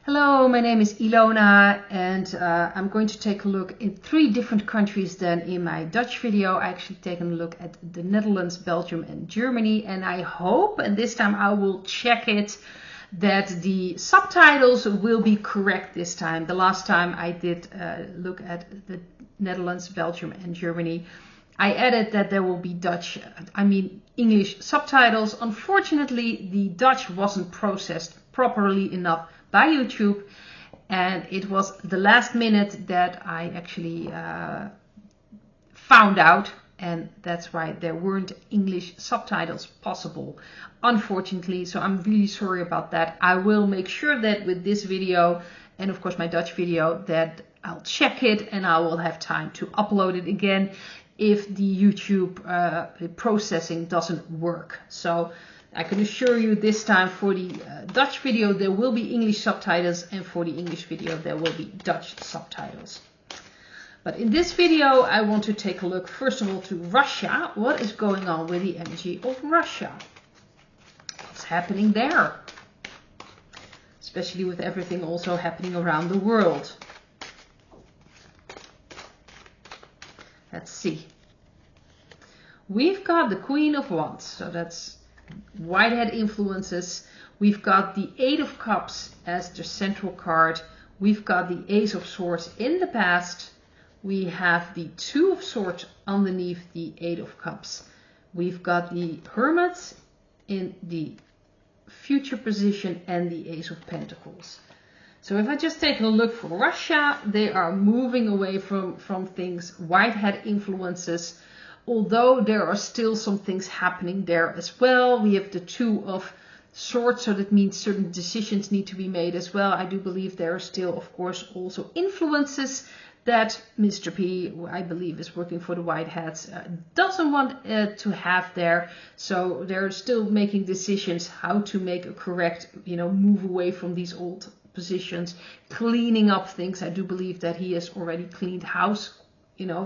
Hello, my name is Ilona and I'm going to take a look in 3 different countries than in my Dutch video. I actually taken a look at the Netherlands, Belgium and Germany, and I hope, and this time I will check it, that the subtitles will be correct this time. The last time I did look at the Netherlands, Belgium and Germany, I added that there will be English subtitles. Unfortunately, the Dutch wasn't processed properly enough by YouTube, and it was the last minute that I actually found out, and that's why there weren't English subtitles possible, unfortunately. So I'm really sorry about that. I will make sure that with this video and of course my Dutch video that I'll check it and I will have time to upload it again if the YouTube processing doesn't work. So I can assure you this time for the Dutch video there will be English subtitles, and for the English video there will be Dutch subtitles. But in this video I want to take a look first of all to Russia. What is going on with the energy of Russia? What's happening there? Especially with everything also happening around the world. Let's see. We've got the Queen of Wands, so that's Whitehead influences. We've got the 8 of Cups as the central card. We've got the Ace of Swords in the past. We have the 2 of Swords underneath the 8 of Cups. We've got the Hermit in the future position and the Ace of Pentacles. So if I just take a look for Russia, they are moving away from things, Whitehead influences. Although there are still some things happening there as well. We have the 2 of Swords, so that means certain decisions need to be made as well. I do believe there are still, of course, also influences that Mr. P, who I believe is working for the Whiteheads, doesn't want to have there. So they're still making decisions how to make a correct, move away from these old positions, cleaning up things. I do believe that he has already cleaned house,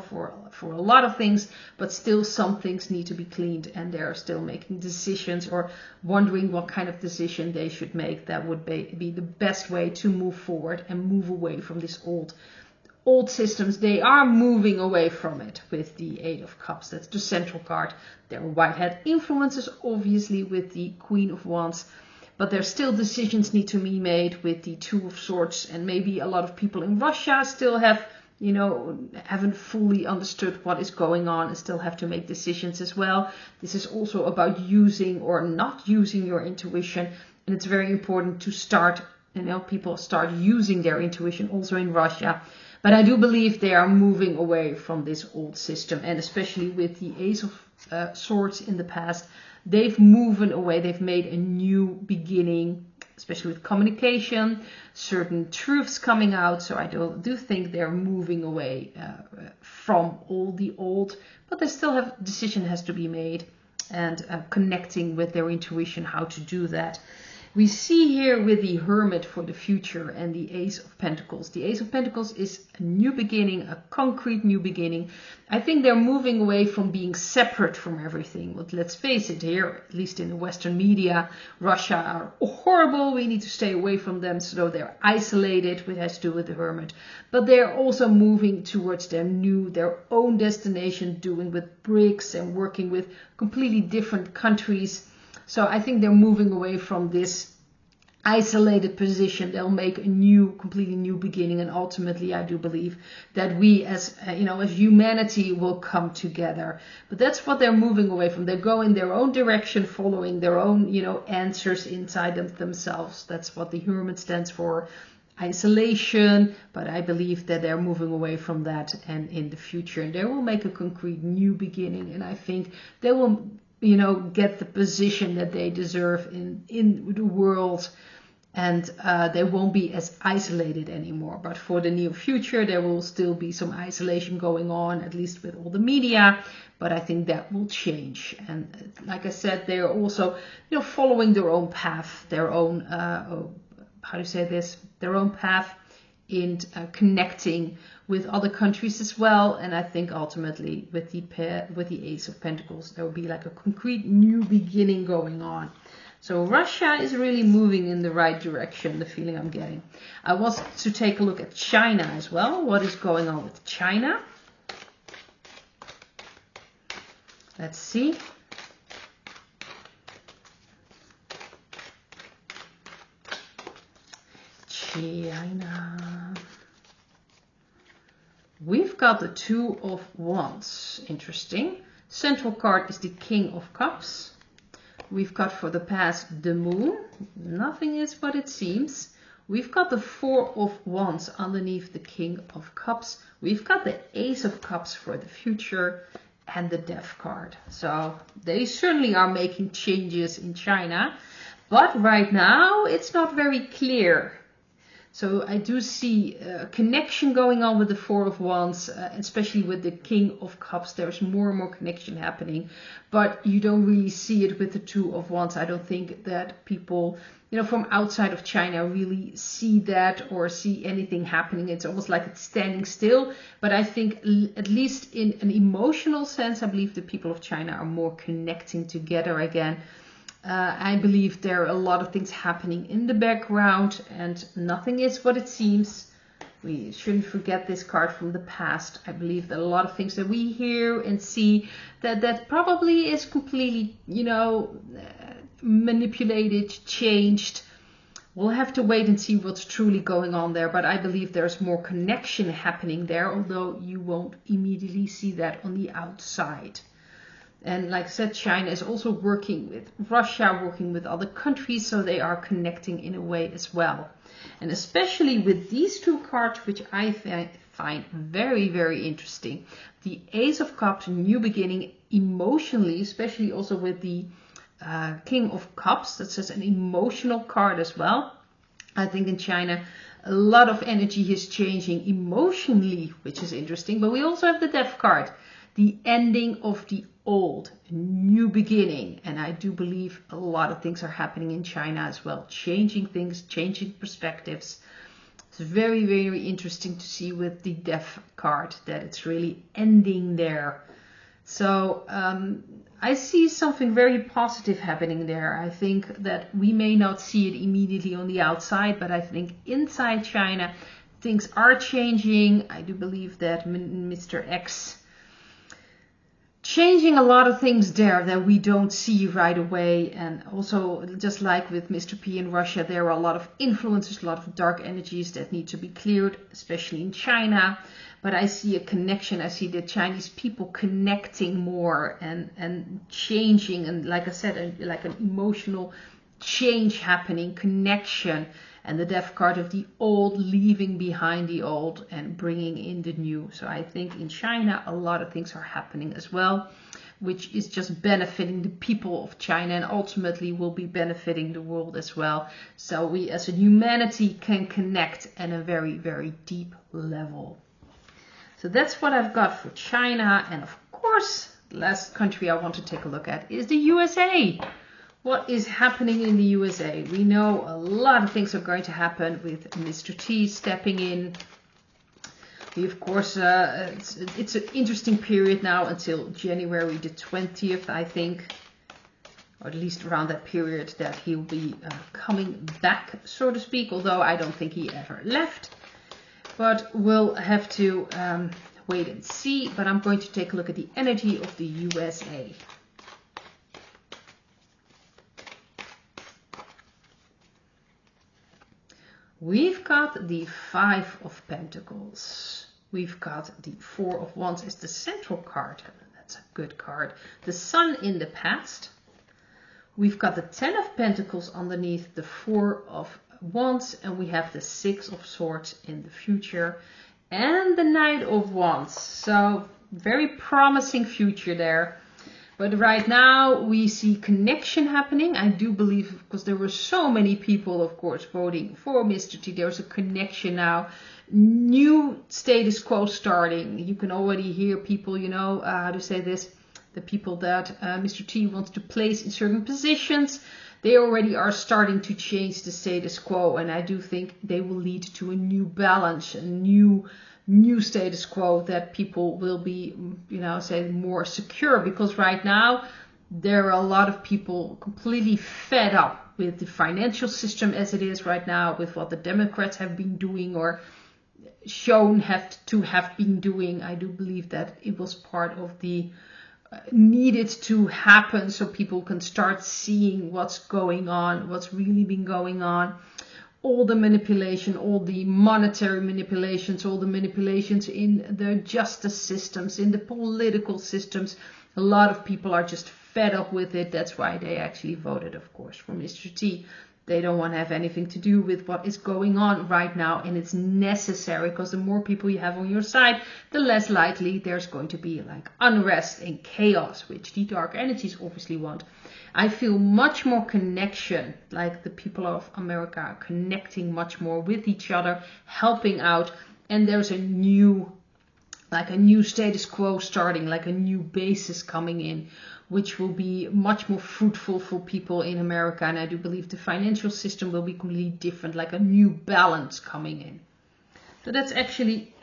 for a lot of things, but still some things need to be cleaned, and they're still making decisions or wondering what kind of decision they should make that would be the best way to move forward and move away from this old systems. They are moving away from it with the 8 of Cups. That's the central card. There are Whitehead influences, obviously, with the Queen of Wands, but there's still decisions need to be made with the 2 of Swords, and maybe a lot of people in Russia still haven't fully understood what is going on and still have to make decisions as well. This is also about using or not using your intuition, and it's very important to start, people start using their intuition also in Russia. But I do believe they are moving away from this old system, and especially with the Ace of Swords in the past, they've moved away. They've made a new beginning, especially with communication, certain truths coming out. So I do think they're moving away from all the old, but they still have decision has to be made, and connecting with their intuition how to do that. We see here with the Hermit for the future and the Ace of Pentacles. The Ace of Pentacles is a new beginning, a concrete new beginning. I think they're moving away from being separate from everything. But let's face it, here, at least in the Western media, Russia are horrible. We need to stay away from them. So they're isolated, which has to do with the Hermit. But they're also moving towards their own destination, doing with BRICS and working with completely different countries. So I think they're moving away from this isolated position. They'll make a completely new beginning, and ultimately I do believe that we as humanity will come together. But that's what they're moving away from. They go in their own direction, following their own answers inside themselves. That's what the Hermit stands for, isolation. But I believe that they're moving away from that, and in the future they will make a concrete new beginning, and I think they will get the position that they deserve in the world, and they won't be as isolated anymore. But for the near future, there will still be some isolation going on, at least with all the media, but I think that will change. And like I said, they are also, following their own path, their own, their own path in connecting with other countries as well. And I think ultimately with the Ace of Pentacles, there will be like a concrete new beginning going on. So Russia is really moving in the right direction, the feeling I'm getting. I want to take a look at China as well. What is going on with China? Let's see. China. We've got the Two of Wands. Interesting. Central card is the King of Cups. We've got for the past the Moon. Nothing is what it seems. We've got the Four of Wands underneath the King of Cups. We've got the Ace of Cups for the future and the Death card. So they certainly are making changes in China. But right now it's not very clear. So I do see a connection going on with the Four of Wands, especially with the King of Cups. There's more and more connection happening, but you don't really see it with the Two of Wands. I don't think that people, from outside of China really see that or see anything happening. It's almost like it's standing still. But I think at least in an emotional sense, I believe the people of China are more connecting together again. I believe there are a lot of things happening in the background and nothing is what it seems. We shouldn't forget this card from the past. I believe that a lot of things that we hear and see that probably is completely, manipulated, changed. We'll have to wait and see what's truly going on there. But I believe there's more connection happening there, although you won't immediately see that on the outside. And like I said, China is also working with Russia, working with other countries, so they are connecting in a way as well. And especially with these two cards, which I find very, very interesting. The Ace of Cups, new beginning, emotionally, especially also with the King of Cups. That's just an emotional card as well. I think in China, a lot of energy is changing emotionally, which is interesting. But we also have the Death card, the ending of the old, new beginning. And I do believe a lot of things are happening in China as well, changing things, changing perspectives. It's very, very interesting to see with the Death card that it's really ending there. So I see something very positive happening there. I think that we may not see it immediately on the outside, but I think inside China things are changing. I do believe that Mr. X changing a lot of things there that we don't see right away. And also, just like with Mr. P in Russia, there are a lot of influences, a lot of dark energies that need to be cleared, especially in China. But I see a connection. I see the Chinese people connecting more and changing. And like I said, like an emotional change happening, connection. And the Death card of the old, leaving behind the old and bringing in the new. So I think in China, a lot of things are happening as well, which is just benefiting the people of China and ultimately will be benefiting the world as well. So we as a humanity can connect at a very, very deep level. So that's what I've got for China. And of course, the last country I want to take a look at is the USA. What is happening in the USA? We know a lot of things are going to happen with Mr. T stepping in. We, of course, it's an interesting period now until January the 20th, I think. Or at least around that period that he'll be coming back, so to speak. Although I don't think he ever left. But we'll have to wait and see. But I'm going to take a look at the energy of the USA. We've got the Five of Pentacles. We've got the Four of Wands as the central card. That's a good card. The Sun in the past. We've got the Ten of Pentacles underneath the Four of Wands. And we have the Six of Swords in the future. And the Knight of Wands. So very promising future there. But right now we see connection happening. I do believe, because there were so many people, of course, voting for Mr. T. There's a connection now. New status quo starting. You can already hear people, how to say this, the people that Mr. T wants to place in certain positions. They already are starting to change the status quo. And I do think they will lead to a new balance, a new status quo that people will be, say more secure, because right now There are a lot of people completely fed up with the financial system as it is right now, with what the Democrats have been doing or shown to have been doing. I do believe that it was part of the needed to happen so people can start seeing what's going on, what's really been going on. All the manipulation, all the monetary manipulations, all the manipulations in the justice systems, in the political systems. A lot of people are just fed up with it. That's why they actually voted, of course, for Mr. T. They don't want to have anything to do with what is going on right now, and it's necessary, because the more people you have on your side, the less likely there's going to be like unrest and chaos, which the dark energies obviously want. I feel much more connection, like the people of America are connecting much more with each other, helping out, and there's a new status quo starting, like a new basis coming in, which will be much more fruitful for people in America. And I do believe the financial system will be completely different, like a new balance coming in. So that's actually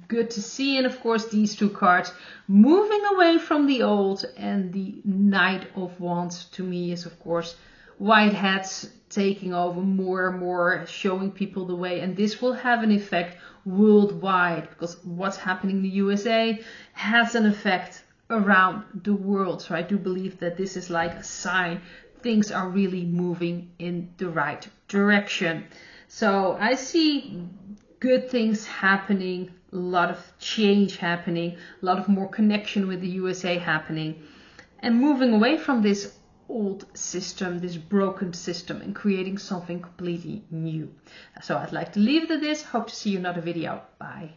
good to see. And of course, these two cards, moving away from the old, and the Knight of Wands to me is, of course, white hats taking over more and more, showing people the way. And this will have an effect worldwide, because what's happening in the USA has an effect around the world. So I do believe that this is like a sign things are really moving in the right direction. So I see good things happening, a lot of change happening, a lot of more connection with the USA happening, and moving away from this old system, this broken system, and creating something completely new. So I'd like to leave it at this. Hope to see you in another video. Bye.